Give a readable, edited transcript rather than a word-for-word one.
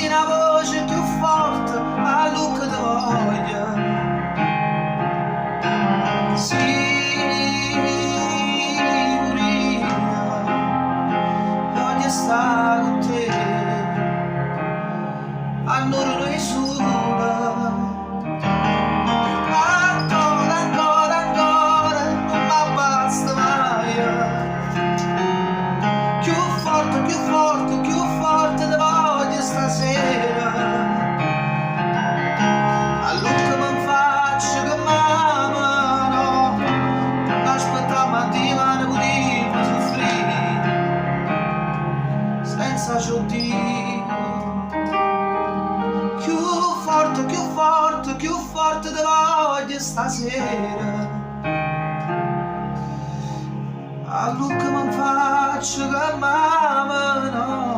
una voce più forte, a Luca di voglia. Sigurina, voglio stare con te, a non nessuna. Ancora, ancora, ancora, non mi basta mai. Più forte te voglio stasera. A Luca mi faccio che mamma, no, non aspetta mattina ne potremmo soffrire senza giudizio. Più forte te voglio stasera. A Luca mi faccio che mamma, no,